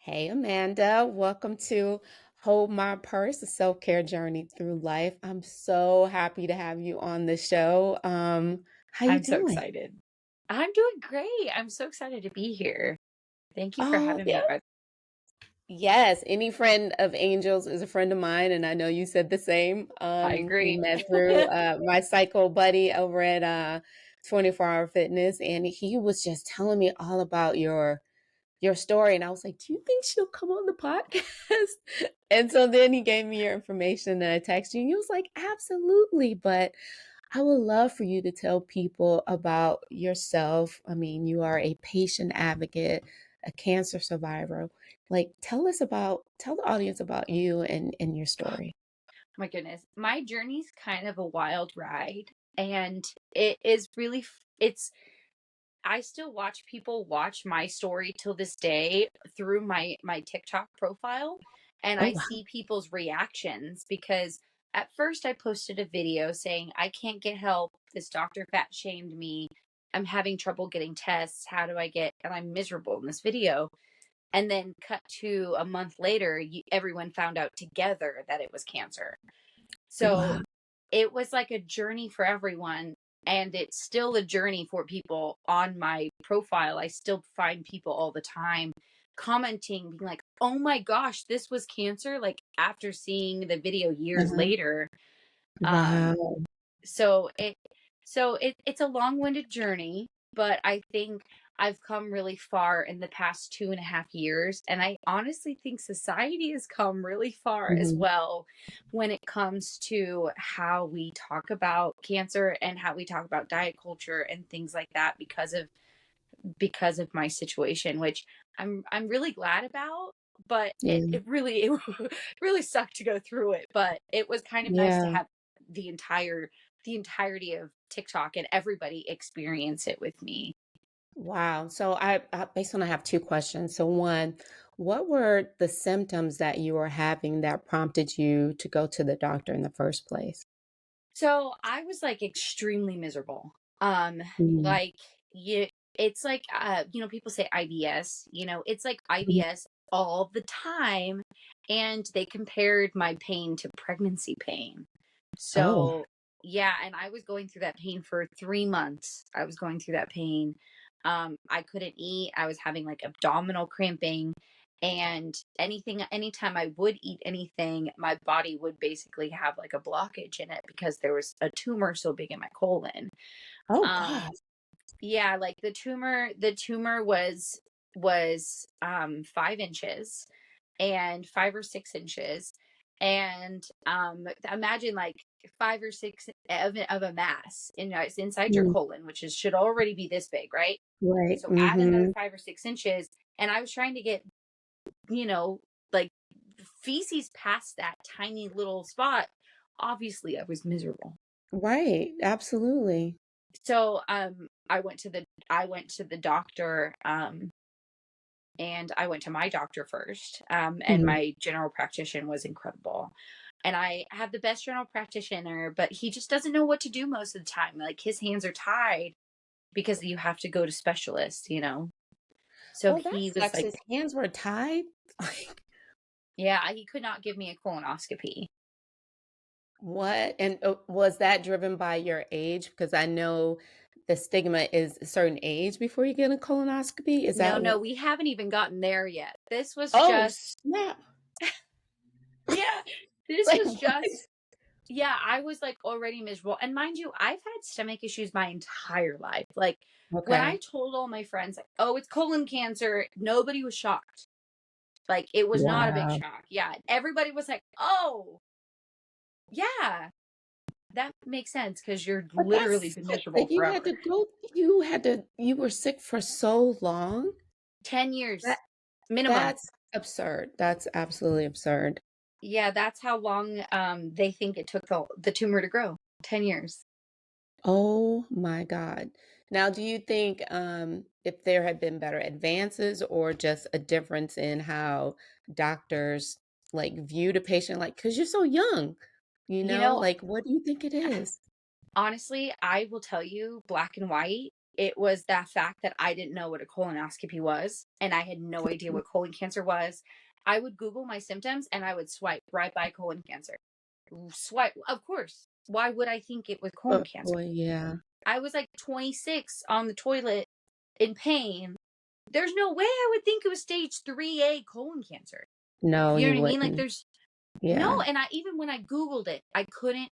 Hey, Amanda. Welcome to Hold My Purse, a self-care journey through life. I'm so happy to have you on the show. How you I'm so doing? excited. I'm doing great. I'm so excited to be here. Thank you for Oh, having me. yeah. Yes, any friend of Angel's is a friend of mine, and I know you said the same. I We agree. met through my cycle buddy over at 24 Hour Fitness, and he was just telling me all about your story. And I was like, do you think she'll come on the podcast? And so then he gave me your information and I texted you and he was like, absolutely. But I would love for you to tell people about yourself. I mean, you are a patient advocate, a cancer survivor. Like, tell the audience about you and your story. My goodness. My journey's kind of a wild ride, and it is really it's I still watch people watch my story till this day through my TikTok profile, and Oh, I wow. see people's reactions because at first I posted a video saying I can't get help. This doctor fat shamed me. I'm having trouble getting tests. How do I get and I'm miserable in this video. And then cut to a month later, everyone found out together that it was cancer. So Wow. it was like a journey for everyone. And it's still a journey for people on my profile. I still find people all the time commenting, being like, oh my gosh, this was cancer. Like after seeing the video years Uh-huh. later. Um, Wow. so it's a long-winded journey, but I think I've come really far in the past 2.5 years, and I honestly think society has come really far as Mhm. well when it comes to how we talk about cancer and how we talk about diet culture and things like that because of my situation, which I'm really glad about. But Yeah. it really sucked to go through it. But it was kind of nice to Yeah. have the entire the entirety of TikTok and everybody experience it with me. Wow. So based on I have two questions. So one, what were the symptoms that you were having that prompted you to go to the doctor in the first place? So I was like extremely miserable. Mm. Like you, it's like people say IBS. It's like Mhm. IBS all the time, and they compared my pain to pregnancy pain. Oh, So yeah, and I was going through that pain for 3 months. I was going through that pain. I couldn't eat. I was having like abdominal cramping. And anytime I would eat anything, my body would basically have like a blockage in it because there was a tumor so big in my colon. oh Um, God. yeah, like the tumor was 5 inches and 5 or 6 inches. And imagine like 5 or 6 of a mass it's inside your Mm. colon, which is should already be this big, right? Right. So add another Mm-hmm. 5 or 6 inches, and I was trying to get, you know, like feces past that tiny little spot. Obviously, I was miserable. Right. Absolutely. So I went to the doctor, and I went to my doctor first. And Mhm. my general practitioner was incredible. And I have the best general practitioner, but he just doesn't know what to do most of the time. Like his hands are tied because you have to go to specialists. So Oh, that he was sucks. like, His hands were tied. Like, yeah, he could not give me a colonoscopy. what? And was that driven by your age? Because I know the stigma is a certain age before you get a colonoscopy. Is No, that? no, we haven't even gotten there yet. This was Oh, just, snap. yeah, this Like, was what? just, yeah, I was like already miserable. And mind you, I've had stomach issues my entire life. Like when I Okay. told all my friends, like, oh, it's colon cancer, nobody was shocked. Like it was not a big Wow. shock. Yeah. Everybody was like, oh, yeah, that makes sense because you're But literally that's been sick miserable that forever. you were sick for so long. 10 That years minimum. that's absurd. That's absolutely absurd. Yeah, that's how long they think it took the tumor to grow. 10 years. Oh my God. Now, do you think if there had been better advances or just a difference in how doctors like view the patient, like, because you're so young, You know, like, what do you think it is? honestly, I will tell you black and white. it was that fact that I didn't know what a colonoscopy was, and I had no idea what colon cancer was. I would Google my symptoms and I would swipe right by colon cancer. Swipe, of course. Why would I think it was colon cancer? Boy, yeah. I was like 26 on the toilet in pain. There's no way I would think it was stage 3A colon cancer. No, You know you what I mean? Like wouldn't. there's no, Yeah. and I even when I Googled it, I couldn't.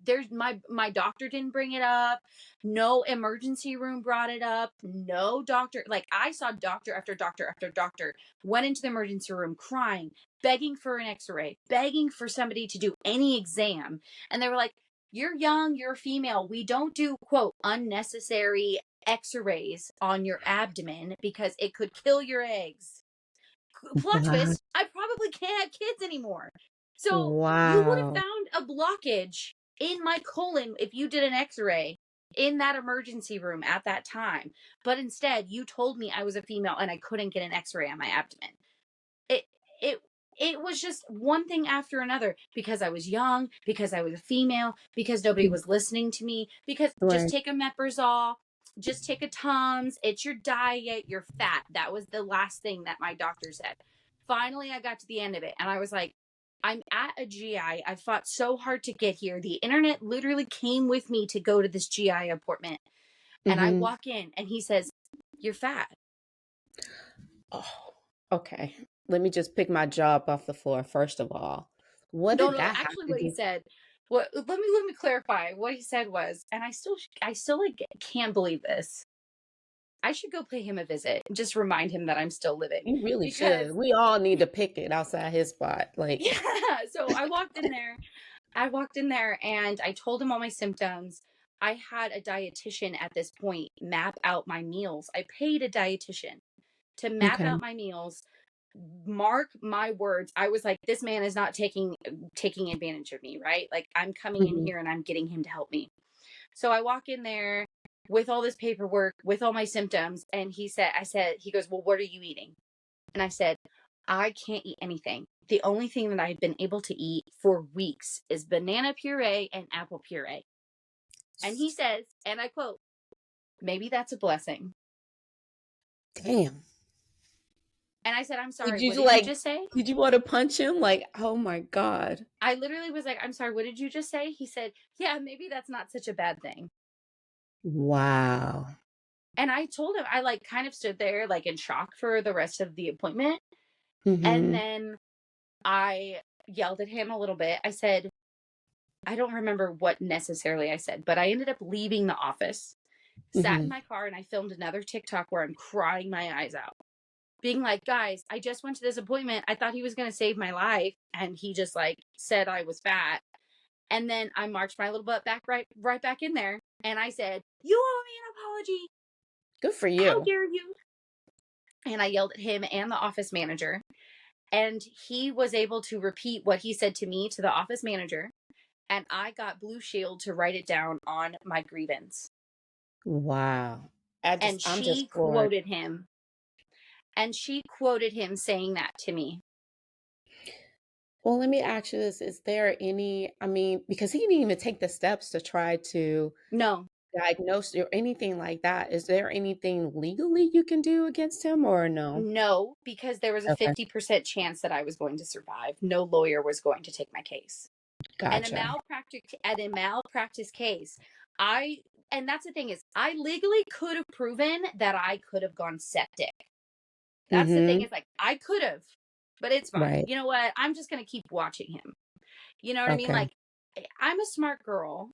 There's my doctor didn't bring it up. No emergency room brought it up. No doctor. Like I saw doctor after doctor after doctor went into the emergency room crying, begging for an X-ray, begging for somebody to do any exam, and they were like, "You're young, you're female. We don't do quote unnecessary X-rays on your abdomen because it could kill your eggs." Plot Wow. twist, I probably can't have kids anymore. So you would Wow. have found a blockage in my colon if you did an X-ray in that emergency room at that time. But instead, you told me I was a female and I couldn't get an X-ray on my abdomen. It it it was just one thing after another because I was young, because I was a female, because nobody was listening to me, because just Right. take a Meprazole, just take a Tums, it's your diet, you're fat. That was the last thing that my doctor said. Finally, I got to the end of it and I was like, I'm at a GI. I fought so hard to get here. The internet literally came with me to go to this GI appointment. And I Mm-hmm. walk in and he says, "You're fat." Oh, okay. Let me just pick my jaw up off the floor, first of all. What No, did no, that have actually to what he do? said, what let me clarify. What he said was, and I still like can't believe this. I should go pay him a visit and just remind him that I'm still living You really because should. We all need to pick it outside his spot. Like, yeah, so I walked in there. I walked in there and I told him all my symptoms. I had a dietitian at this point map out my meals. I paid a dietitian to map okay. out my meals. Mark my words. I was like, this man is not taking advantage of me, right? Like I'm coming in Hmm. here and I'm getting him to help me. So I walk in there with all this paperwork, with all my symptoms, and he goes, "Well, what are you eating?" And I said, "I can't eat anything. The only thing that I've been able to eat for weeks is banana puree and apple puree." And he says, and I quote, "Maybe that's a blessing." Damn. And I said, "I'm Did sorry, what you did you like, just say?" did you want to punch him? Like, oh my God. I literally was like, "I'm sorry, what did you just say?" He said, "Yeah, maybe that's not such a bad thing." Wow. And I told him, I like kind of stood there like in shock for the rest of the appointment. And Hmm. then I yelled at him a little bit. I said, I don't remember what necessarily I said, but I ended up leaving the office, sat in Hmm. my car, and I filmed another TikTok where I'm crying my eyes out, being like, "Guys, I just went to this appointment. I thought he was going to save my life. And he just like said I was fat." And then I marched my little butt back right back in there. And I said, "You owe me an apology. Good for How you. dare you?" And I yelled at him and the office manager. And he was able to repeat what he said to me to the office manager. And I got Blue Shield to write it down on my grievance. Wow. And I'm just floored. she quoted him saying that to me. Well, let me ask you this. Is there any, I mean, because he didn't even take the steps to try to No, diagnose or anything like that. Is there anything legally you can do against him or no? no, because there was a Okay. 50% chance that I was going to survive. No lawyer was going to take my case. And Gotcha. a malpractice case, I and that's the thing is I legally could have proven that I could have gone septic. That's the thing Mm-hmm. is like I could have, but it's fine. Right. You know what? I'm just going to keep watching him. You know what I mean? Okay. Like I'm a smart girl.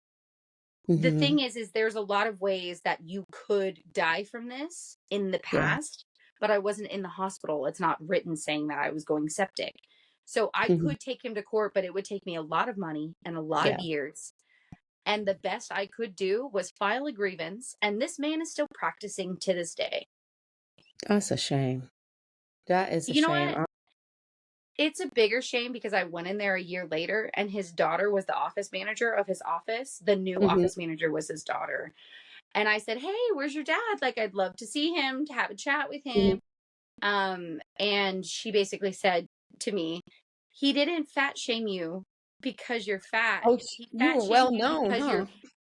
The Mm-hmm. thing is there's a lot of ways that you could die from this in the Yeah. past, but I wasn't in the hospital. It's not written saying that I was going septic. So I Hmm. could take him to court, but it would take me a lot of money and a lot of Yeah. years. And the best I could do was file a grievance. And this man is still practicing to this day. That's a shame. That is a You know shame. what? It's a bigger shame because I went in there a year later and his daughter was the office manager of his office. The new Mm-hmm. office manager was his daughter. And I said, "Hey, where's your dad? Like, I'd love to see him, to have a chat with Hmm. him." And she basically said to me, "He didn't fat shame you because you're fat. Oh, He you fat were well shamed you known, because huh?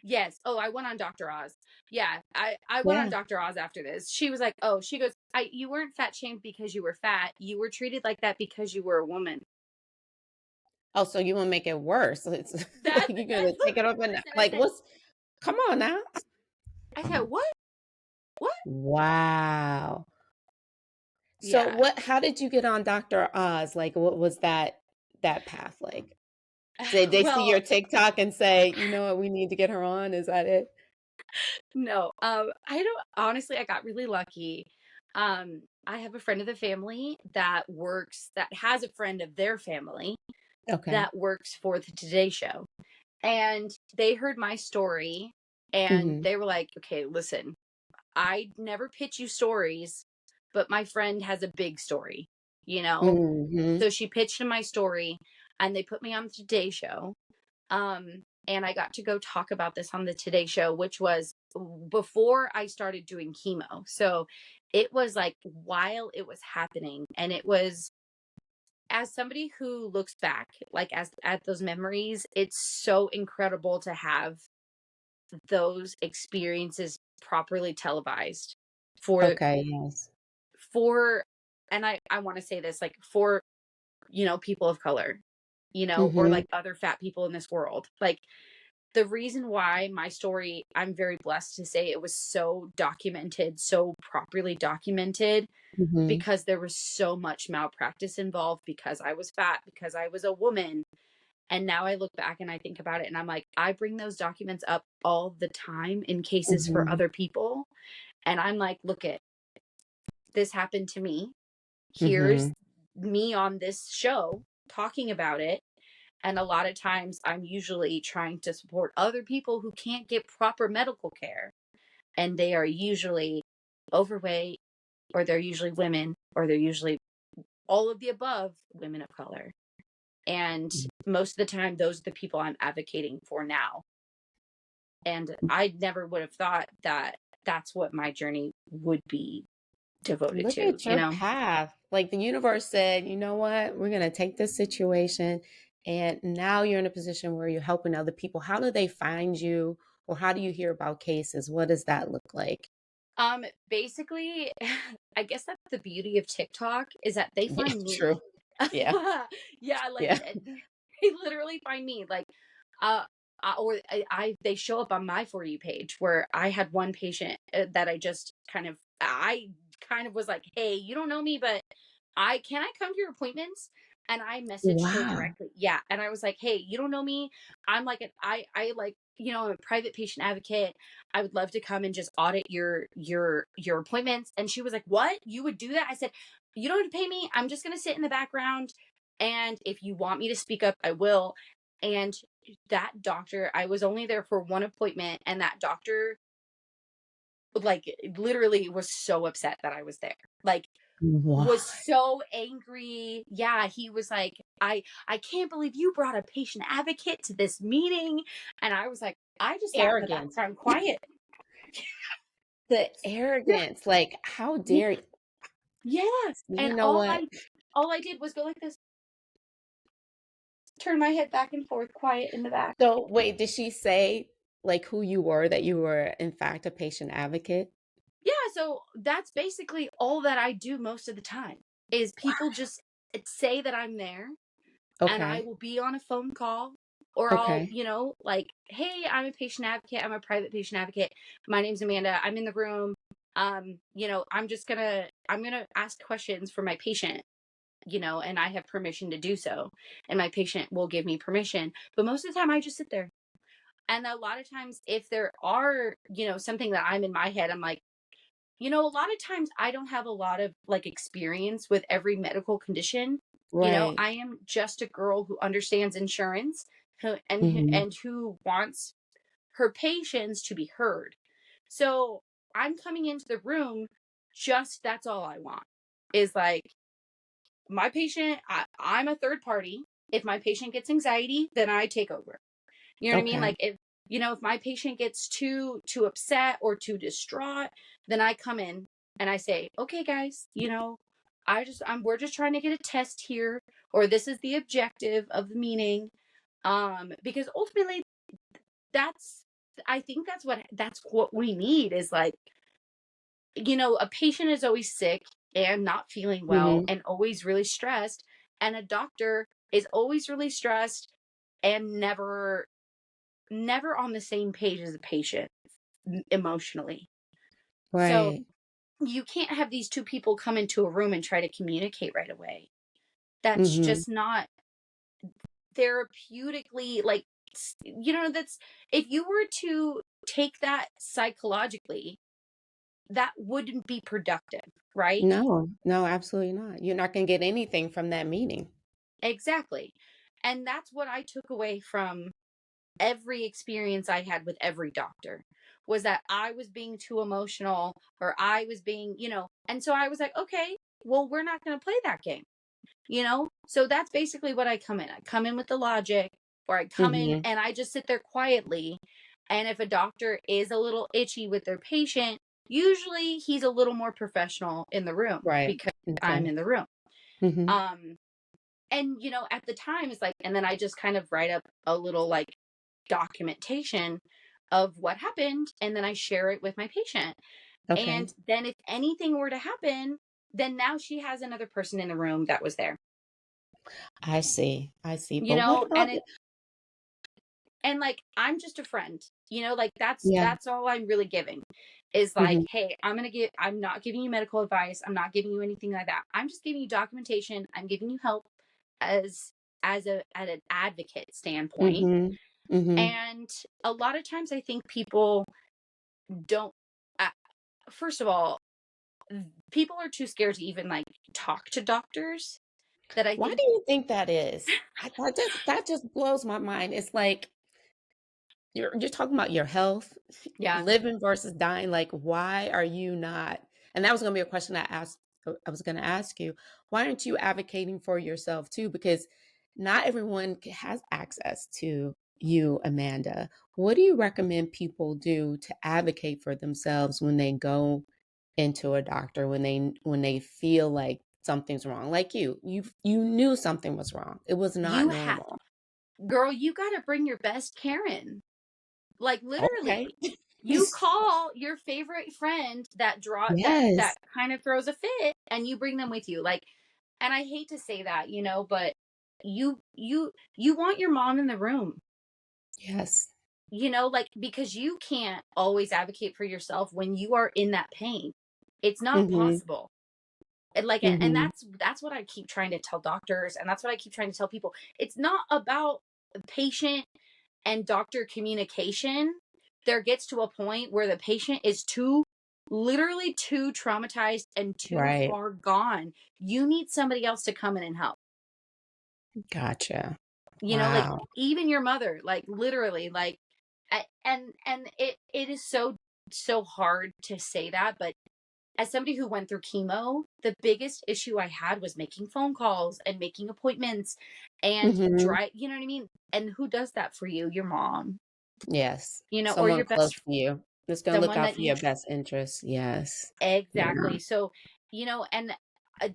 Yes. Oh, I went on Dr. Oz. Yeah, I went on Yeah. Dr. Oz after this. She was like, "Oh," she goes, "I you weren't fat shamed because you were fat. You were treated like that because you were a woman." Oh, so you wanna make it worse. It's like, That's you're that's gonna take it literally up what and I said. like, what's come on now. I said, "What? What?" Wow. So Yeah. how did you get on Dr. Oz? Like, what was that path like? Did they see Well, your TikTok and say, "You know what? We need to get her on." Is that it? no. I don't honestly, I got really lucky. I have a friend of the family that has a friend of their family Okay. that works for the Today Show. And they heard my story and Mhm. they were like, "Okay, listen, I never pitch you stories, but my friend has a big story, you know?" Mhm. So she pitched him my story and they put me on the Today Show. And I got to go talk about this on the Today Show, which was before I started doing chemo. So it was like while it was happening. And it was, as somebody who looks back, like as at those memories, it's so incredible to have those experiences properly televised for Okay, yes. for and I want to say this, like, for people of color, or Mhm. like other fat people in this world. Like, the reason why my story, I'm very blessed to say, it was so documented, so properly documented, Mhm. because there was so much malpractice involved, because I was fat, because I was a woman. And now I look back and I think about it and I'm like, I bring those documents up all the time in cases for Mhm. other people. And I'm like, look at this happened to me. Here's Mhm. me on this show talking about it. And a lot of times I'm usually trying to support other people who can't get proper medical care. And they are usually overweight, or they're usually women, or they're usually all of the above, women of color. And most of the time, those are the people I'm advocating for now. And I never would have thought that that's what my journey would be devoted Look to, at you your know? path. Like the universe said, "You know what? We're gonna take this situation." And now you're in a position where you're helping other people. How do they find you, or how do you hear about cases? What does that look like? Basically, I guess that's the beauty of TikTok, is that they Yeah, find me. true. Yeah. Yeah, like Yeah. they literally find me. Like, uh, or they show up on my For You page, where I had one patient that I kind of was like, "Hey, you don't know me, but I come to your appointments?" And I messaged her Wow. directly. Yeah, and I was like, "Hey, you don't know me. I'm like I like, I'm a private patient advocate. I would love to come and just audit your appointments." And she was like, "What? You would do that?" I said, "You don't have to pay me. I'm just going to sit in the background, and if you want me to speak up, I will." And that doctor, I was only there for one appointment, and that doctor, like, literally was so upset that I was there. Like, Wow. was so angry. Yeah, he was like, I can't believe you brought a patient advocate to this meeting." And I was like, I just sat in the Arrogance. background quiet. The Yeah, arrogance. Like, how yeah, dare you? yeah. You And know what? all I did was go like this, turn my head back and forth, quiet in the back. So wait, did she say like who you were, that you were in fact a patient advocate? Yeah, so that's basically all that I do most of the time, is people just say that I'm there, and I Okay. will be on a phone call, or I'll, Okay. like, "Hey, I'm a patient advocate. I'm a private patient advocate. My name's Amanda. I'm in the room. I'm gonna ask questions for my patient, and I have permission to do so. And my patient will give me permission. But most of the time I just sit there. And a lot of times, if there are, something that I'm in my head, I'm like, a lot of times I don't have a lot of, like, experience with every medical condition. Right. I am just a girl who understands insurance, Mhm. and who wants her patients to be heard. So I'm coming into the room, just that's all I want, is like, my patient, I'm a third party. If my patient gets anxiety, then I take over. You know what I mean? Okay. Like, if my patient gets too upset or too distraught, then I come in and I say, "Okay, guys, we're just trying to get a test here, or this is the objective of the meeting." Because ultimately, that's I think that's what we need is like, a patient is always sick and not feeling well Mhm. and always really stressed, and a doctor is always really stressed and never on the same page as a patient emotionally. So Right. you can't have these two people come into a room and try to communicate right away. That's Mhm. just not therapeutically like that's if you were to take that psychologically, that wouldn't be productive, right? No, no, absolutely not. You're not gonna get anything from that meeting. Exactly. And that's what I took away from every experience I had with every doctor was that I was being too emotional or I was being. And so I was like, okay, well, we're not going to play that game. So that's basically what I come in. I come in with the logic, or I come in Mhm. and I just sit there quietly. And if a doctor is a little itchy with their patient, usually he's a little more professional in the room Right. because I'm Okay. in the room. Mhm. Um, and at the time it's like, and then I just kind of write up a little like documentation of what happened, and then I share it with my patient. And Okay. then if anything were to happen, then now she has another person in the room that was there. I see. I see. You But what know, about and the it and like I'm just a friend. Like that's Yeah. that's all I'm really giving is like, Mhm. hey, I'm not giving you medical advice. I'm not giving you anything like that. I'm just giving you documentation. I'm giving you help as at an advocate standpoint. Mhm. Mhm. And a lot of times I think people don't uh, first of all, people are too scared to even like talk to doctors that I Why think do you think that is? That just blows my mind. It's like you're talking about your health, yeah, living versus dying. Like, why are you not? And that was going to be a question I was going to ask you. Why aren't you advocating for yourself too? Because not everyone has access to you, Amanda. What do you recommend people do to advocate for themselves when they go into a doctor when they feel like something's wrong? Like you knew something was wrong. It was not you have normal. girl, you got to bring your best Karen. Like Okay. literally. You call your favorite friend that Yes. kind of throws a fit and you bring them with you. Like, and I hate to say that, but you want your mom in the room. Yes. Like because you can't always advocate for yourself when you are in that pain. It's not Mhm. possible. And Mhm. that's what I keep trying to tell doctors, and that's what I keep trying to tell people. It's not about patient and doctor communication. There gets to a point where the patient is literally too traumatized and too Right. far gone. You need somebody else to come in and help. Gotcha. Like Wow. even your mother, like literally, like and it is so hard to say that, but as somebody who went through chemo, the biggest issue I had was making phone calls and making appointments and Mhm. drive, you know what I mean? And who does that for you? Your mom, Yes. or Someone your close best to you that's gonna look someone out that for you your best interests. Yes. Yeah. exactly. So, and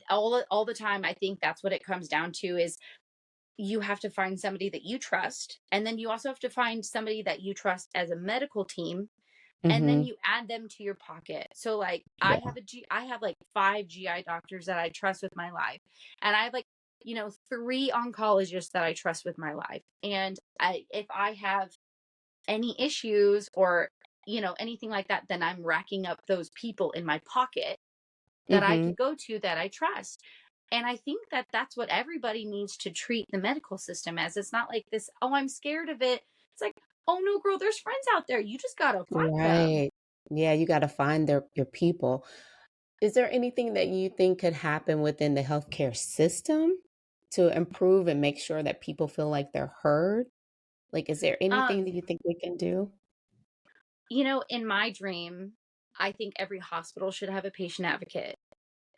all the time I think that's what it comes down to is you have to find somebody that you trust, and then you also have to find somebody that you trust as a medical team, and then Mhm. you add them to your pocket. So like Yeah. I have like 5 GI doctors that I trust with my life. And I have like, 3 oncologists that I trust with my life. And if I have any issues or anything like that, then I'm racking up those people in my pocket that I Mhm. could go to that I trust. And I think that that's what everybody needs to treat the medical system as. It's not like this, oh, I'm scared of it. It's like, oh no, girl, there's friends out there. You just got to find them. Right. Yeah, you gotta find your people. Is there anything that you think could happen within the healthcare system to improve and make sure that people feel like they're heard? Like, is there anything Um, that you think we can do? in my dream, I think every hospital should have a patient advocate.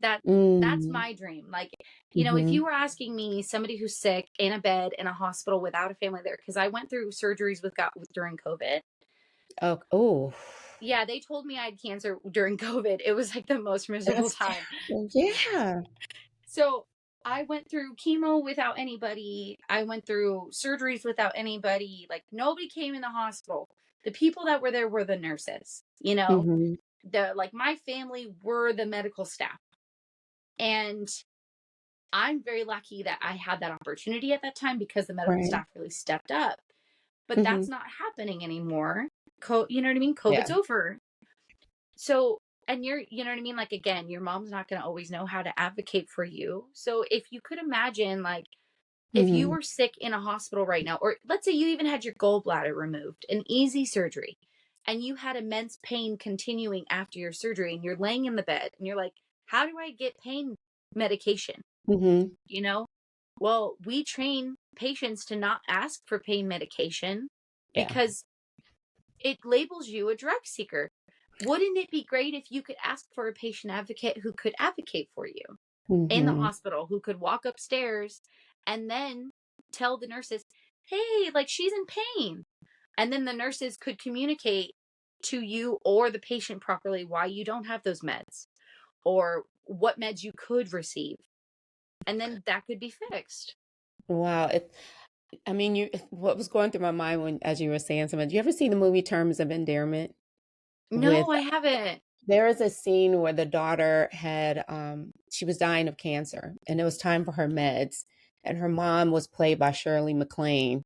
That's Mm. my dream. Like, if you Mhm. were asking me, somebody who's sick in a bed in a hospital without a family there, because I went through surgeries during COVID. Oh, ooh. Yeah, they told me I had cancer during COVID. It was like the most miserable That's time. terrible. Yeah. Yeah. So I went through chemo without anybody. I went through surgeries without anybody. Like nobody came in the hospital. the people that were there were the nurses, you know, Mhm. like my family were the medical staff. And I'm very lucky that I had that opportunity at that time because the medical Right. staff really stepped up. But that's Mhm. not happening anymore. You know what I mean? Yeah. COVID's over. So, and you know what I mean? Like, again, your mom's not going to always know how to advocate for you. So, if you could imagine, like, if you Mhm. were sick in a hospital right now, or let's say you even had your gallbladder removed, an easy surgery, and you had immense pain continuing after your surgery, and you're laying in the bed and you're like, how do I get pain medication? Mhm. You know? Well, we train patients to not ask for pain medication Yeah. because it labels you a drug seeker. Wouldn't it be great if you could ask for a patient advocate who could advocate for you in the Mhm. hospital, who could walk upstairs and then tell the nurses, hey, like she's in pain. And then the nurses could communicate to you or the patient properly why you don't have those meds or what meds you could receive. And then that could be fixed. Wow. I mean, what was going through my mind when as you were saying something, do you ever see the movie Terms of Endearment? With No, I haven't. There is a scene where the daughter had she was dying of cancer and it was time for her meds and her mom was played by Shirley MacLaine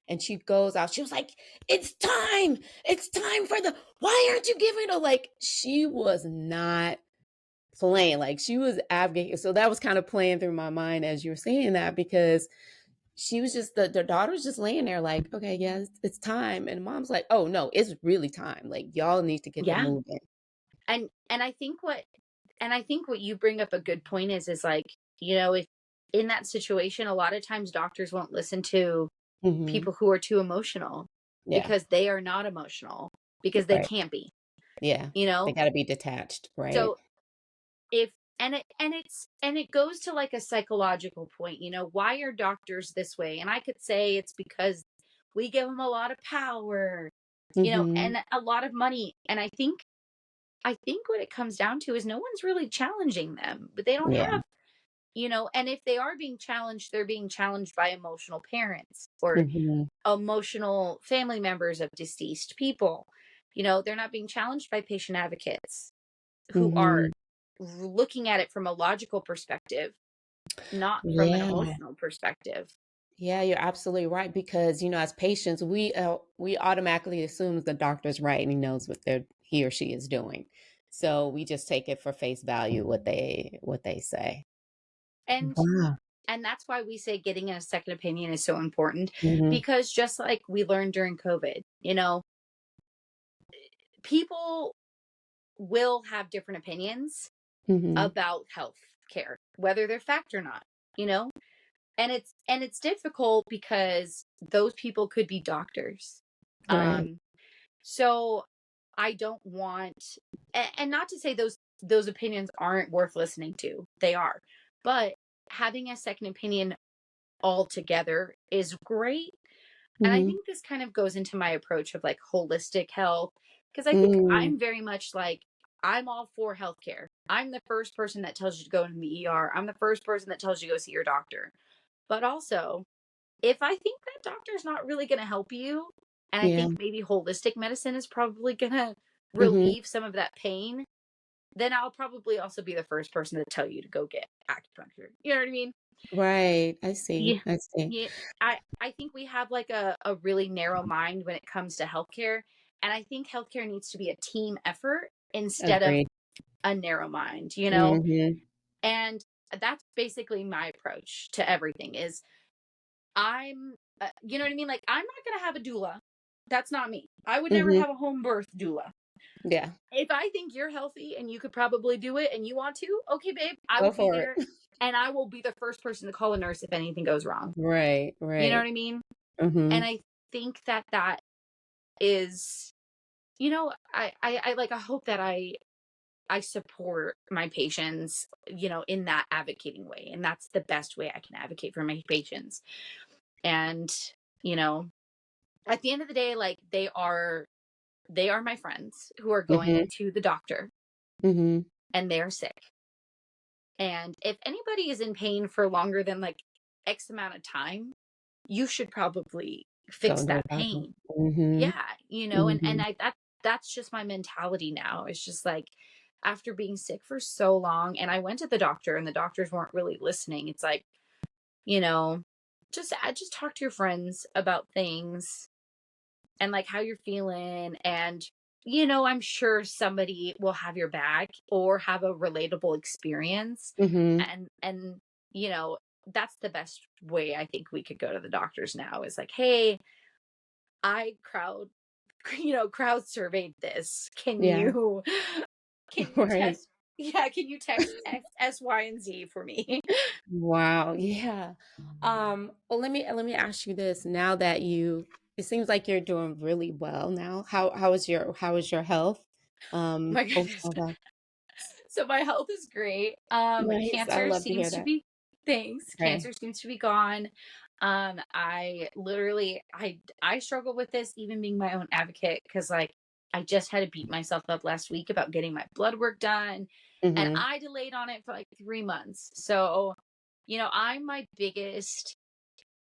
and she goes out. She was like, "It's time! It's time for the. Why aren't you giving her?" Like she was not playing. Like she was advocating. So that was kind of playing through my mind as you were saying that because she was just the daughter's just laying there like, okay, yeah, it's time, and mom's like, oh no, it's really time. Like y'all need to get the Yeah. moving. And I think what you bring up a good point is like, you know, if in that situation, a lot of times doctors won't listen to Hmm. people who are too emotional Yeah. because they are not emotional because they Right. can't be, Yeah. you They know? got to be detached. Right. So if and it goes to like a psychological point, you know, why are doctors this way? And I could say it's because we give them a lot of power, you know, Hmm. and a lot of money. And I think what it comes down to is no one's really challenging them, but they don't Yeah. have, you know, and if they are being challenged, they're being challenged by emotional parents or Hmm. emotional family members of deceased people. You know, they're not being challenged by patient advocates who are Hmm. looking at it from a logical perspective, not from an Yeah. emotional perspective. Yeah, you're absolutely right because as patients, we automatically assume the doctor's right and he knows what he or she is doing. So we just take it for face value what they say. And Wow. and that's why we say getting a second opinion is so important Hmm. because just like we learned during COVID, you know, people will have different opinions Hmm. about health care, whether they're fact or not, you know? And it's difficult because those people could be doctors. Right. Um so I don't want and not to say those opinions aren't worth listening to. They are. But having a second opinion altogether is great. And I Hmm. think this kind of goes into my approach of like holistic health because I think Mm. I'm very much like I'm all for healthcare. I'm the first person that tells you to go to the ER. I'm the first person that tells you to go see your doctor. But also, if I think that doctor's not really going to help you, and I Yeah. think maybe holistic medicine is probably going to Hmm. relieve some of that pain, then I'll probably also be the first person to tell you to go get acupuncture. You know what I mean? Right. I see. Yeah. I see. Yeah. I think we have like a really narrow mind when it comes to healthcare. And I think healthcare needs to be a team effort instead of Agreed. a narrow mind, you know? Hmm. And that's basically my approach to everything is you know what I mean? Like, I'm not going to have a doula. That's not me. I would never Hmm. have a home birth doula. Yeah. If I think you're healthy and you could probably do it and you want to, okay, babe, I Go will be for there it. and I will be the first person to call a nurse if anything goes wrong. Right. You know Right. what I mean? Hmm. And I think that that is, you know, I like, I hope that I support my patients, you know, in that advocating way. And that's the best way I can advocate for my patients. And, you know, at the end of the day, like they are my friends who are going Hmm. to the doctor Hmm. and they're sick. And if anybody is in pain for longer than like X amount of time, you should probably Go fix to the that doctor. pain. Mhm. Yeah, and Mhm. that's just my mentality now. It's just like after being sick for so long, and I went to the doctor and the doctors weren't really listening. It's like, you know, just talk to your friends about things and like how you're feeling, and I'm sure somebody will have your back or have a relatable experience, Mhm. and you know that's the best way I think we could go to the doctors now is like, hey, I crowd surveyed this. Can Yeah. you can you Right. test yeah, can you text S, Y, and Z for me? Wow, yeah. Well, let me ask you this. Now that it seems like you're doing really well now. How is your health? My Post goodness. all that. So my health is great. Nice. I Cancer love to hear seems to that. be Thanks. Okay. Cancer seems to be gone. I literally I struggle with this even being my own advocate because like I just had to beat myself up last week about getting my blood work done, and Mhm. I delayed on it for like 3 months. So, I'm my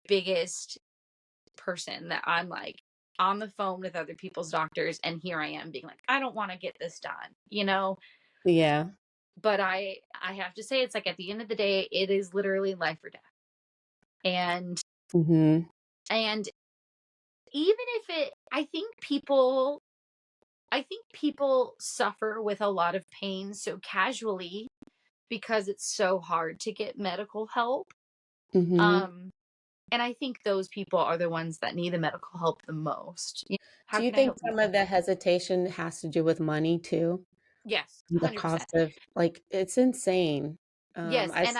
biggest person that I'm like on the phone with other people's doctors, and here I am being like, I don't want to get this done. Yeah. But I have to say, it's like at the end of the day, it is literally life or death. And Mhm. and even if it I think people suffer with a lot of pain so casually because it's so hard to get medical help. Mhm. Um and I think those people are the ones that need the medical help the most. How Do you can I think help you? some of the hesitation has to do with money too? Yes, The 100%. cost of like, it's insane. Yes, I and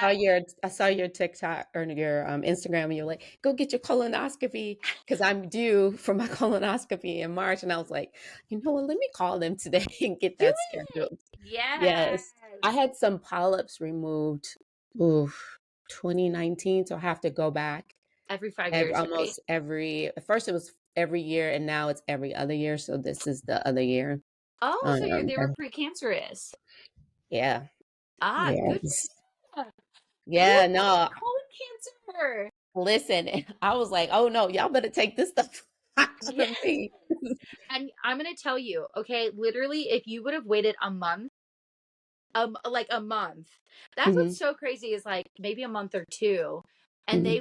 saw your TikTok or your, Instagram, and you're like, "Go get your colonoscopy," because 'cause I'm due for my colonoscopy in March, and I was like, "You know what? Let me call them today and get do that it. scheduled." Yes. Yes. I had some polyps removed, oof, 2019, so I have to go back Every 5 years, right? at first it was every year, and now it's every other year, so this is the other year. Oh, so they were And precancerous. yeah, Ah, yeah, good for you. Who yeah, avoided no, colon cancer? listen, I was like, "Oh, no, y'all better take this stuff out of Yes. me." And I'm gonna tell you, okay, literally, if you would have waited a month, like a month, that's what's Mhm, so crazy is like maybe a month or two, and mhm,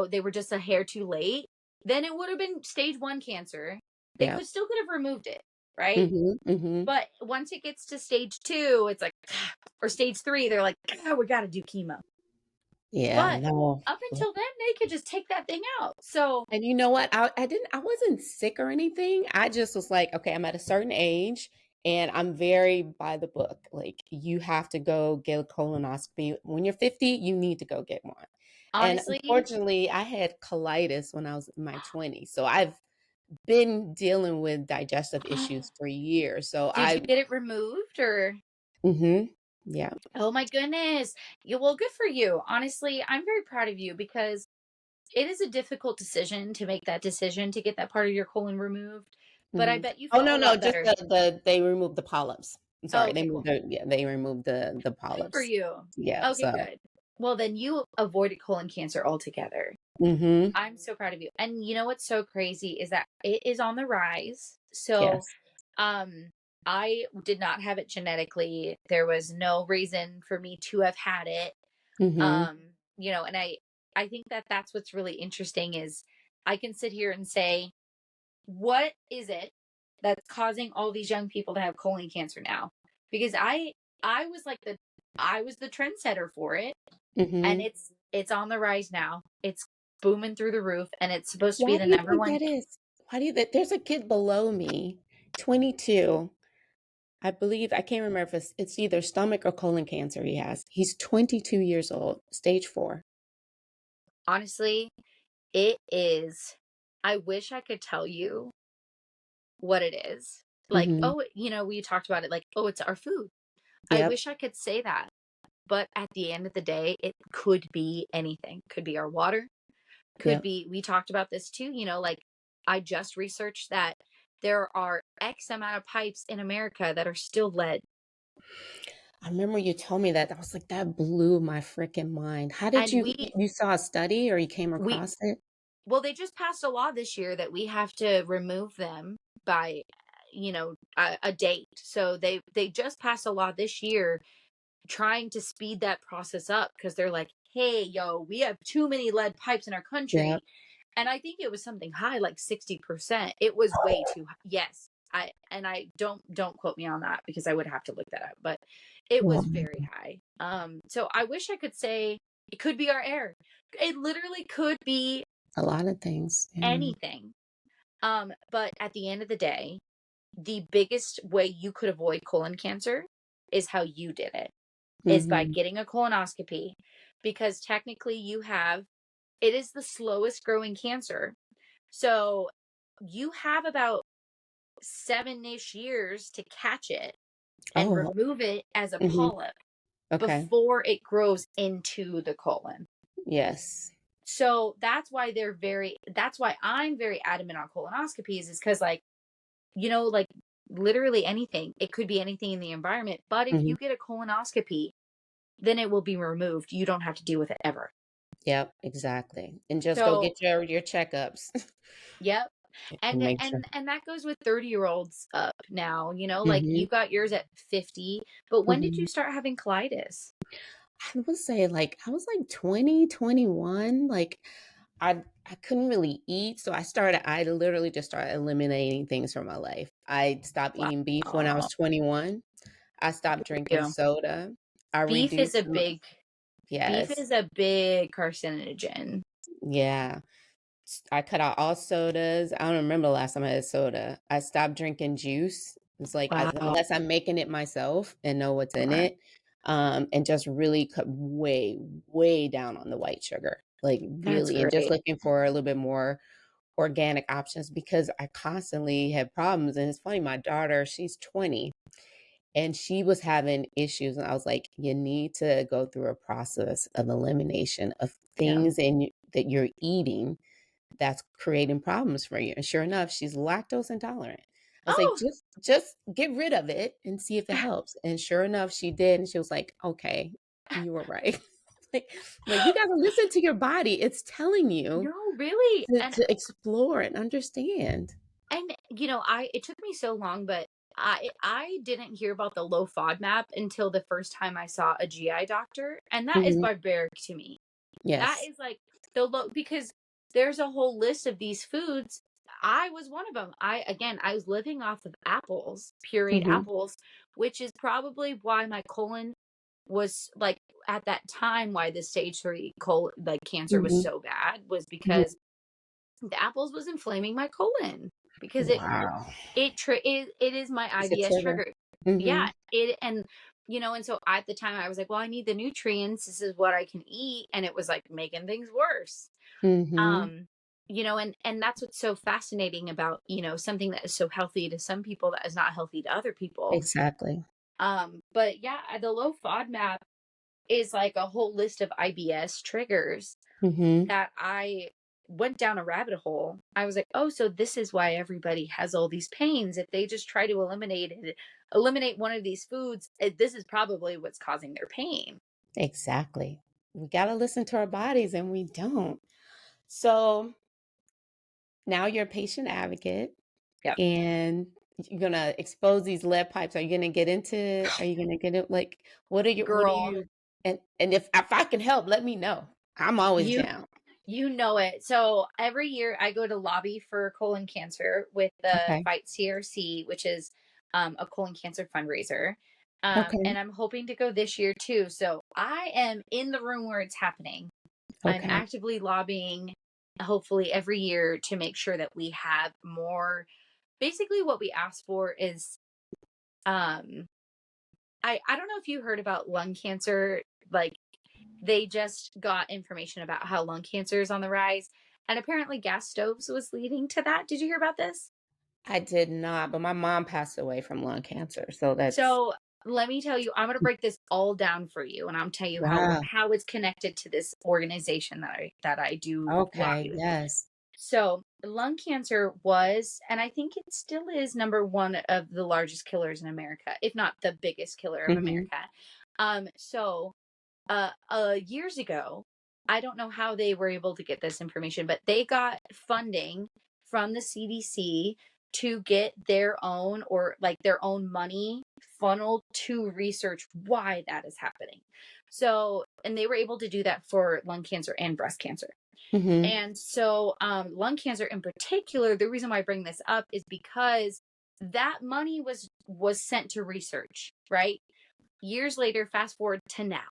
they were just a hair too late, then it would have been stage 1 cancer. They yeah, could have removed it, right? mhm, mhm, But once it gets to stage 2, it's like, or stage 3, they're like, oh, we got to do chemo. yeah, But no. up until then, they could just take that thing out. So And you know what? I wasn't sick or anything. I just was like, okay, I'm at a certain age and I'm very by the book. Like you have to go get a colonoscopy. When you're 50, you need to go get one. And honestly, unfortunately, I had colitis when I was in my 20s. So I've been dealing with digestive issues for years. So did you I get it removed or? mhm. Yeah. Oh my goodness. Well, good for you. Honestly, I'm very proud of you because it is a difficult decision to make that decision to get that part of your colon removed. But I Mhm. bet you Oh, feel no, a no, lot just better. they removed the polyps. I'm Oh, sorry. okay, cool. They removed the Good for polyps. you. Yeah, Okay, so good. Well, then you avoided colon cancer altogether. mhm. I'm so proud of you. And you know what's so crazy is that it is on the rise. So, Yes. um, I did not have it genetically. There was no reason for me to have had it. Mhm. And I think that that's what's really interesting is I can sit here and say, what is it that's causing all these young people to have colon cancer now? Because I was like I was the trendsetter for it, and Mhm. it's on the rise now. It's booming through the roof, and it's supposed to be Why the do you number think one. that is? Why do you that there's a kid below me, 22. I believe I can't remember if it's either stomach or colon cancer he has. He's 22 years old, stage 4. Honestly, it is. I wish I could tell you what it is. Like, Mhm. oh, we talked about it. Like, oh, it's our food. I Yep. wish I could say that. But at the end of the day, it could be anything. Could be our water, could Yep. be, we talked about this too, like I just researched that there are X amount of pipes in America that are still lead. I remember you told me that. I was like, "That blew my freaking mind." How did And you saw a study or you came we across it? Well, they just passed a law this year that we have to remove them by, a date. So they just passed a law this year trying to speed that process up because they're like, hey, yo, we have too many lead pipes in our Yep. country. And I think it was something high, like 60%. It was way too high. Yes. I don't quote me on that because I would have to look that up, but it was Wow. very high. So I wish I could say it could be our air. It literally could be A lot of things. Yeah. anything. But at the end of the day, the biggest way you could avoid colon cancer is how you did it, is by Hmm. getting a colonoscopy, because technically it is the slowest growing cancer. So you have about 7-ish years to catch it and Oh. remove it as a Hmm. polyp Okay. before it grows into the colon. Yes. So that's why I'm very adamant on colonoscopies, is because, like literally anything, it could be anything in the environment. But if Hmm. you get a colonoscopy, then it will be removed. You don't have to deal with it ever. Yep. Exactly. And just go So, get your checkups yep. and And make sure. and that goes with 30-year-olds up now, like Hmm. you got yours at 50, but when did you Hmm. start having colitis? I would say like I was like 20, 21. Like I couldn't really eat, so I literally just started eliminating things from my life. I stopped eating beef when I Wow. was 21. I stopped Good for drinking you. soda. I Beef is reduced a big beef yes. is a big carcinogen. Yeah. I cut out all sodas. I don't remember the last time I had soda. I stopped drinking juice. It's like Wow. unless I'm making it myself and know what's in Okay. it, and just really cut way, way down on the white sugar, like That's really, and just great. looking for a little bit more organic options because I constantly had problems. And it's funny, my daughter, she's 20, and she was having issues, and I was like, you need to go through a process of elimination of Yeah. things that you're eating that's creating problems for you. And sure enough, she's lactose intolerant. I was like, Oh, just get rid of it and see if it helps. And sure enough, she did. And she was like, okay, you were right. like you gotta listen to your body. It's telling you no, really. to explore and understand. And I it took me so long, but I didn't hear about the low FODMAP until the first time I saw a GI doctor, and that is Mhm. barbaric to me. That Yes. is like the low, because there's a whole list of these foods. I was one of them. I was living off of apples, pureed Hmm. apples, which is probably why my colon was like, at that time, why the stage 3 colon, like, cancer was Hmm. so bad, was Hmm. because the apples was inflaming my colon, because Wow. it is my It's a IBS trigger. trigger. Hmm. Yeah, it and so at the time I was like, well, I need the nutrients. This is what I can eat, and it was like making things worse. Hmm. Um, and that's what's so fascinating about, something that is so healthy to some people that is not healthy to other people. Exactly. But yeah, the low FODMAP is like a whole list of IBS triggers Hmm. that I went down a rabbit hole. I was like, oh, so this is why everybody has all these pains. If they just try to eliminate one of these foods, this is probably what's causing their pain. Exactly. We got to listen to our bodies and we don't. So now you're a patient advocate Yep. and you're going to expose these lead pipes. Are you going to get it? Like, what are Girl, you, and if I can help, let me know. I'm always you down. you know it. So every year I go to lobby for colon cancer with the Okay. Fight CRC, which is a colon cancer fundraiser. And Okay. I'm hoping to go this year too. So I am in the room where it's happening. I'm Okay. actively lobbying, hopefully every year, to make sure that we have more. Basically, what we ask for is, um, I don't know if you heard about lung cancer. Like, they just got information about how lung cancer is on the rise, and apparently gas stoves was leading to that. Did you hear about this? I did not, but my mom passed away from lung cancer. So that's So let me tell you, I'm going to break this all down for you, and I'm tell you wow. how it's connected to this organization that I do Okay. lobby with. Yes. So, lung cancer was, and I think it still is, number one of the largest killers in America, if not the biggest killer of Hmm. America. So, years ago, I don't know how they were able to get this information, but they got funding from the CDC to get their own, or like their own money funneled to research why that is happening. So, and they were able to do that for lung cancer and breast cancer. Mm-hmm. And so, lung cancer in particular, the reason why I bring this up is because that money was sent to research, right? Years later, fast forward to now,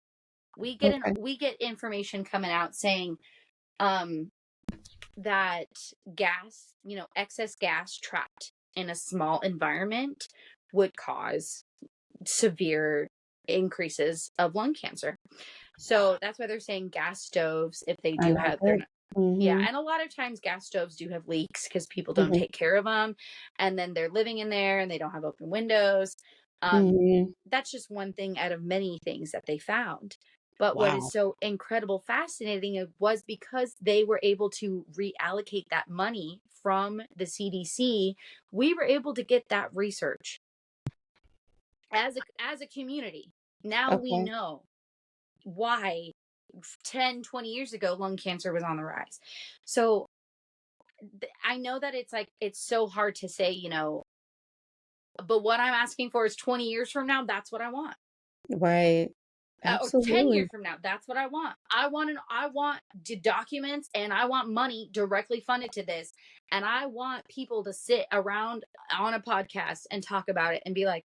Okay. we get information coming out saying um that gas, excess gas trapped in a small environment would cause severe increases of lung cancer. So that's why they're saying gas stoves, if they Are do not have, they're good. not. Yeah, Mm-hmm. and a lot of times gas stoves do have leaks because people don't Mm-hmm. take care of them, and then they're living in there and they don't have open windows. Um, Mm-hmm. that's just one thing out of many things that they found. But what is Wow. so incredible, fascinating was because they were able to reallocate that money from the CDC, we were able to get that research as a community. Now we Okay. know why 10, 20 years ago lung cancer was on the rise. So I know that it's like it's so hard to say, but what I'm asking for is 20 years from now, that's what I want. Right. Or 10 Absolutely. years from now, that's what I want. I want documents, and I want money directly funded to this, and I want people to sit around on a podcast and talk about it and be like,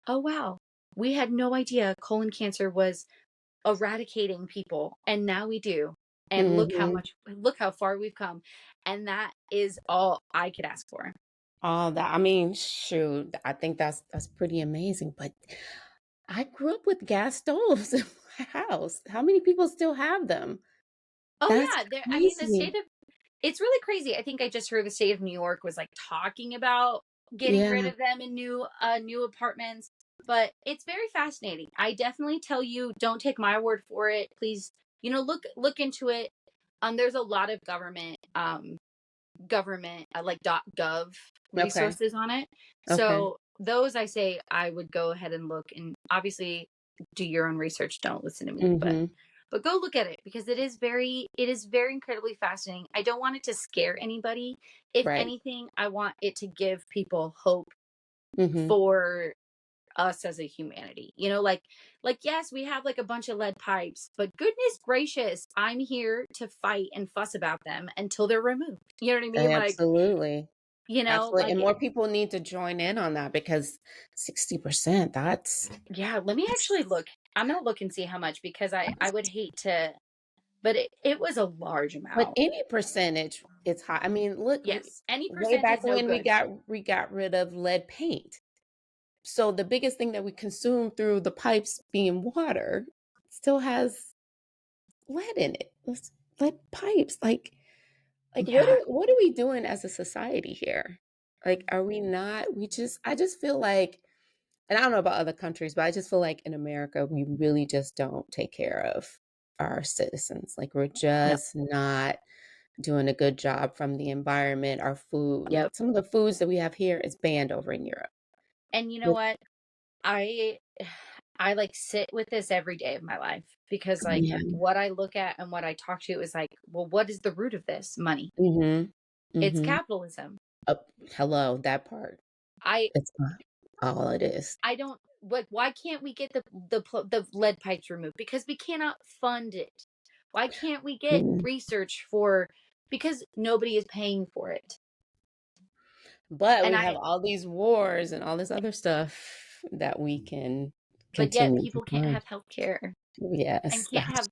oh wow, we had no idea colon cancer was eradicating people, and now we do, and Mm-hmm. look how far we've come. And that is all I could ask for. All that. I mean, shoot, I think that's pretty amazing. But I grew up with gas stoves in my house. How many people still have them? Oh That's yeah, there, I mean, the crazy. state of it's really crazy. I think I just heard the state of New York was like talking about getting rid Yeah. of them in new apartments. But it's very fascinating. I definitely tell you, don't take my word for it. Please, look into it. There's a lot of government like .gov Okay. resources on it. Okay. So those, I say I would go ahead and look, and obviously do your own research. Don't listen to me, but Mm-hmm. go look at it, because it is very incredibly fascinating. I don't want it to scare anybody. If Right. anything, I want it to give people hope Mm-hmm. for us as a humanity. Like yes, we have like a bunch of lead pipes, but goodness gracious, I'm here to fight and fuss about them until they're removed. You know what I mean? Like, Absolutely. Absolutely. like And more people need to join in on that because 60%, yeah, let me actually that's look. I'm gonna look and see how much, because I would hate to, but it was a large but amount. any percentage is high. I mean, look, Yes, any way percent back is no when we good. got rid of lead paint. So the biggest thing that we consume through the pipes being water still has lead in it. It's lead pipes. Like Yeah, what are we doing as a society here? Like, are we not we just I just feel like, and I don't know about other countries, but I just feel like in America we really just don't take care of our citizens. Like, we're no, just not doing a good job from the environment, our food. Like, yep. some of the foods that we have here is banned over in Europe. And you know With what? I I like sit with this every day of my life, because like yeah. what I look at and what I talk to is like, well, what is the root of this? Money. Mhm. It's Mhm. capitalism. Oh, hello, that part. I It's not all it is. I don't like, why can't we get the lead pipes removed? Because we cannot fund it. Why can't we get Mm. research for, because nobody is paying for it. But And we I have all these wars and all this other stuff that we can But yet continue to people can't fund. have health care, and Yes, can't have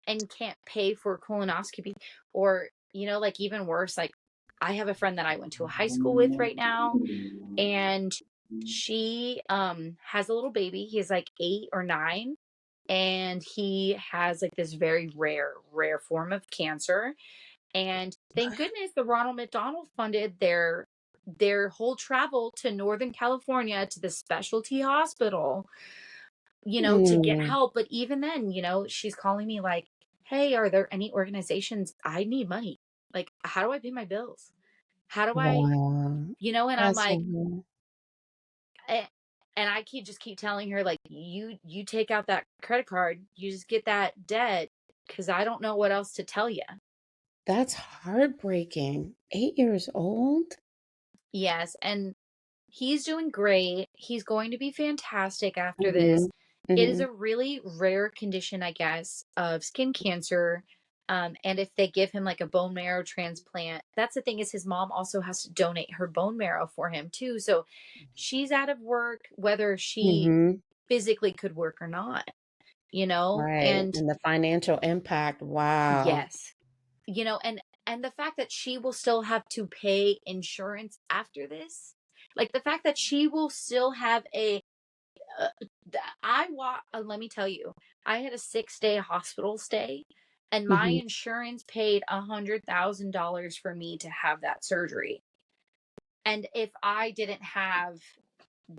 and can't pay for colonoscopy, or like even worse, like I have a friend that I went to a high school with right now, and she has a little baby. He's like 8 or 9, and he has like this very rare form of cancer. And thank goodness the Ronald McDonald funded their whole travel to Northern California to the specialty hospital, to get Mm, help. But even then, she's calling me like, hey, are there any organizations? I need money. Like, how do I pay my bills? How do I, wow. and I'm That's so like, good. eh, and I keep telling her like, you take out that credit card, you just get that debt, because I don't know what else to tell you. That's heartbreaking. 8 years old? Yes, and he's doing great. He's going to be fantastic after this. Mhm. It is Mhm. a really rare condition, I guess, of skin cancer. And if they give him like a bone marrow transplant, that's the thing is his mom also has to donate her bone marrow for him too. So she's out of work, whether she Mhm. physically could work or not, you know? Right, And and the financial impact, wow. yes, you know, and the fact that she will still have to pay insurance after this, like the fact that she will still have a uh, let me tell you, I had a 6-day hospital stay, and my Mhm. insurance paid $100,000 for me to have that surgery. And if I didn't have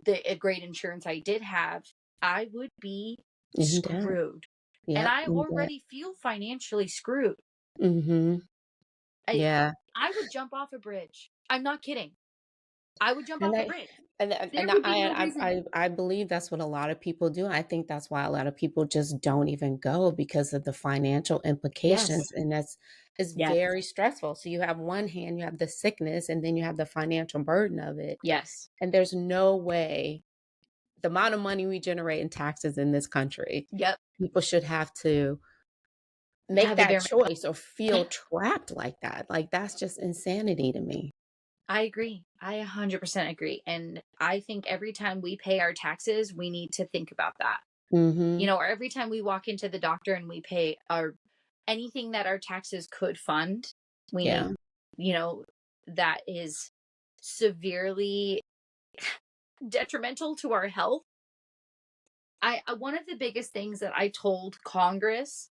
the great insurance I did have, I would be In debt. screwed. And Yep, I in debt. already feel financially screwed. Mhm. I Yeah. I would jump off a bridge. I'm not kidding. I would jump And off a I bridge. and There would be no I reason. I I believe that's what a lot of people do. I think that's why a lot of people just don't even go because of the financial Yes. implications, and that's it's Yes. very stressful. So you have one hand, you have the sickness, and then you have the financial burden of it. Yes. And there's no way the amount of money we generate in taxes in this country, Yep. people should have to make Have the that bare minimum. choice or feel trapped like that. Like that's just insanity to me. I agree. I 100% agree. And I think every time we pay our taxes, we need to think about that. You Mhm. know, or every time we walk into the doctor and we pay our anything that our taxes could fund, we need, Yeah. you know, that is severely detrimental to our health. One of the biggest things that I told Congress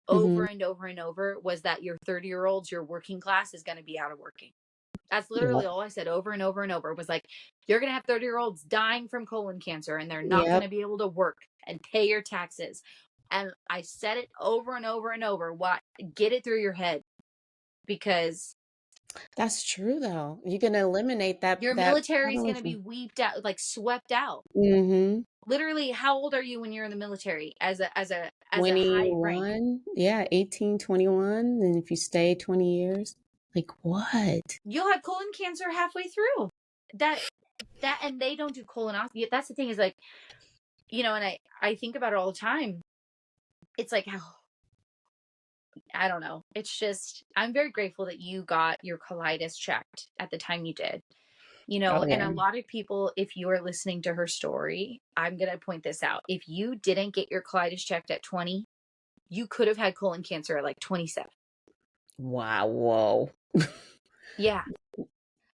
over Mhm. and over and over was that your 30-year-olds, your working class is going to be out of working. That's literally Yep. all I said over and over and over was like, you're going to have 30-year-olds dying from colon cancer and they're not going Yep. to be able to work and pay your taxes. And I said it over and over and over. What get it through your head because That's true though. You can eliminate your that military is going to be prevalence. weeped out, like swept out. Mhm. Literally, how old are you when you're in the military as a high rank? 21. Yeah, 18, 21. And if you stay 20 years, like what? You'll have colon cancer halfway through. That and they don't do colonoscopy. That's the thing is like, you know, and I think about it all the time. It's like how I don't know. It's just I'm very grateful that you got your colitis checked at the time you did. You know, Oh and yeah. a lot of people, if you are listening to her story, I'm gonna point this out. If you didn't get your colitis checked at 20, you could have had colon cancer at like 27. Wow, whoa. Yeah.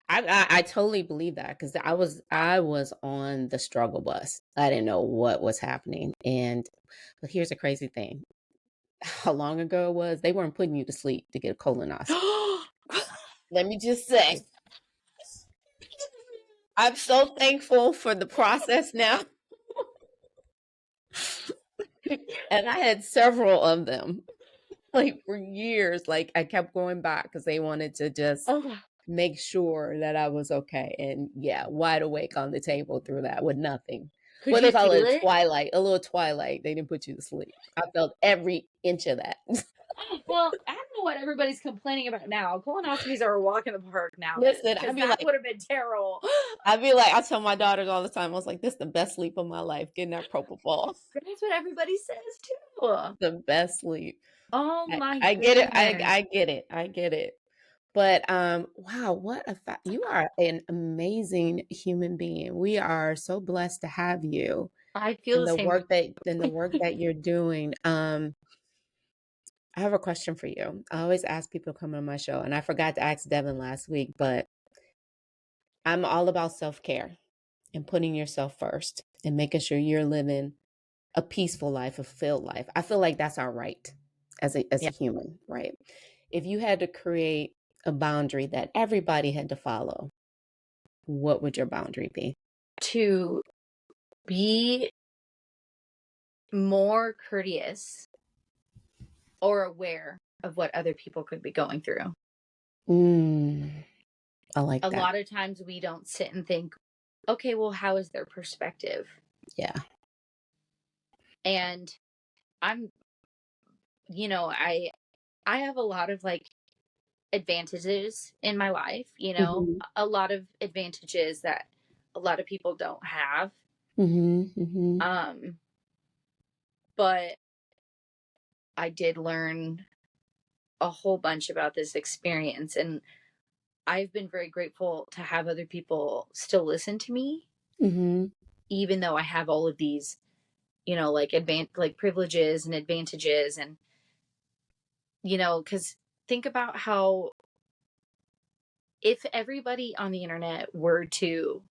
I totally believe that because I was on the struggle bus. I didn't know what was happening. But here's the crazy thing. How long ago it was, they weren't putting you to sleep to get a colonoscopy. Let me just say, I'm so thankful for the process now. And I had several of them, like for years. Like I kept going back because they wanted to just Oh, make sure that I was okay. And yeah, wide awake on the table through that with nothing. could What you they call feel it, it? twilight, a little twilight. They didn't put you to sleep. I felt every inch of that. Well, I don't know what everybody's complaining about now. Colonoscopies are a walk in the park nowadays Listen, because that would have been terrible. I tell my daughters all the time, I was like, this is the best sleep of my life, getting that propofol. That's what everybody says too. The best sleep. Oh I, my I get it. goodness. I get it. I get it. But wow, what a you are an amazing human being. We are so blessed to have you I feel the same way. and the work that you're doing. I have a question for you. I always ask people to come on my show, and I forgot to ask Devin last week, but I'm all about self-care and putting yourself first and making sure you're living a peaceful life, a fulfilled life. I feel like that's our right as Yeah. a human, right? If you had to create a boundary that everybody had to follow, what would your boundary be? To be more courteous or aware of what other people could be going through. Mm, I like A that. lot of times we don't sit and think, okay, well, how is their perspective? Yeah. And I'm I have a lot of like advantages in my life, Mhm. a lot of advantages that a lot of people don't have. Mhm. Mhm. Um, but I did learn a whole bunch about this experience, and I've been very grateful to have other people still listen to me, Mhm. even though I have all of these, like like privileges and advantages, and because think about how if everybody on the internet were to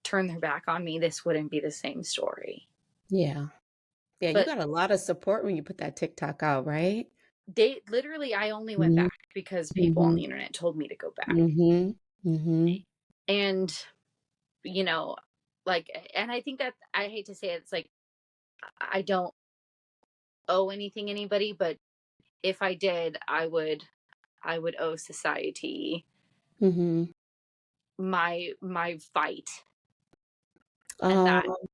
turn their back on me, this wouldn't be the same story. Yeah. Yeah, you But got a lot of support when you put that TikTok out, right? they literally, I only went Mhm. back because people on Mhm. the internet told me to go back. Mhm. Mhm. And, you know, like, and I think that I hate to say it, it's like, I don't owe anything anybody, but if I did, I would owe society Mhm. my fight. And that, Oh,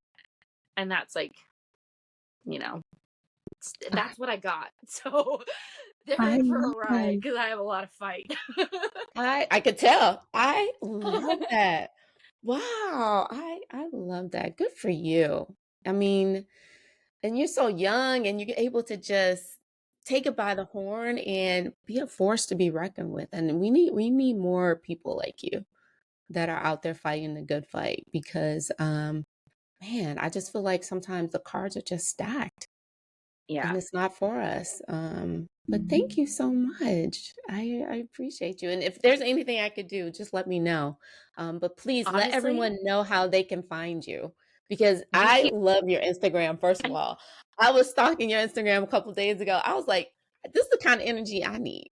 and that's like, you know, that's what I got. So they're I in for a ride know. because I have a lot of fight. I could tell. I love that. Wow. I love that. Good for you. I mean, and you're so young and you're able to just take it by the horn and be a force to be reckoned with. And we need more people like you that are out there fighting the good fight because man, I just feel like sometimes the cards are just stacked and Yeah. it's not for us. But thank you so much. I appreciate you. And if there's anything I could do, just let me know. But please let Honestly, everyone know how they can find you because you I can't. love your Instagram. First of all, I was stalking your Instagram a couple days ago. I was like, this is the kind of energy I need.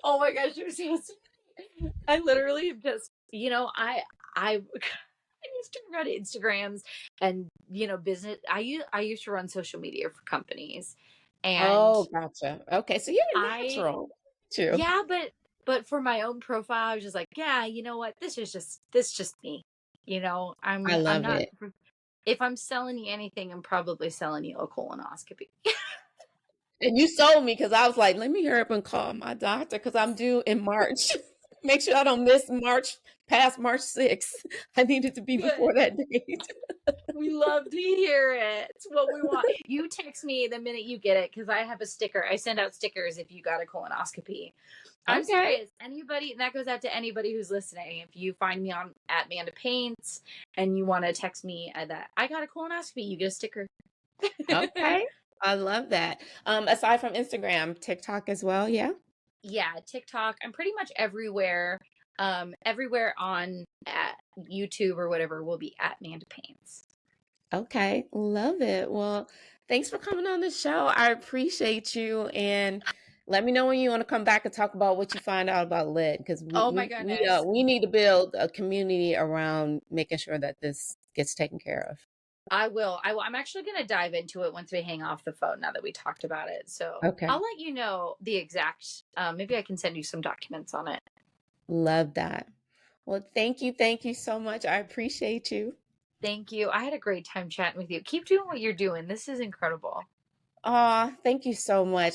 Oh my gosh, you're so sweet. I literally just, I I used to run Instagrams and business. I used to run social media for companies, and Oh, gotcha. Okay, so you're a I natural. True. yeah, but for my own profile, I was just like, yeah, you know what? This just me. I I'm love not. it. If I'm selling you anything, I'm probably selling you a colonoscopy. And you sold me because I was like, let me hurry up and call my doctor because I'm due in March. Make sure I don't miss March past March 6th. I needed to be Good. before that date. We love to hear it. It's what we want. You text me the minute you get it because I have a sticker. I send out stickers if you got a colonoscopy. I'm Okay. serious. Anybody, and that goes out to anybody who's listening. If you find me on at Manda Paints and you want to text me that I got a colonoscopy, you get a sticker. Okay. I love that. Aside from Instagram, TikTok as well. Yeah. Yeah, TikTok. I'm pretty much everywhere. Everywhere on at YouTube or whatever will be at Manda Paints. Okay. Love it. Well, thanks for coming on the show. I appreciate you. And let me know when you want to come back and talk about what you find out about lead because we, Oh my we, we, uh, goodness. we need to build a community around making sure that this gets taken care of. I will. I'm actually going to dive into it once we hang off the phone now that we talked about it. So I'll Okay. let you know the exact, maybe I can send you some documents on it. Love that. Well, thank you. Thank you so much. I appreciate you. Thank you. I had a great time chatting with you. Keep doing what you're doing. This is incredible. Aw, thank you so much.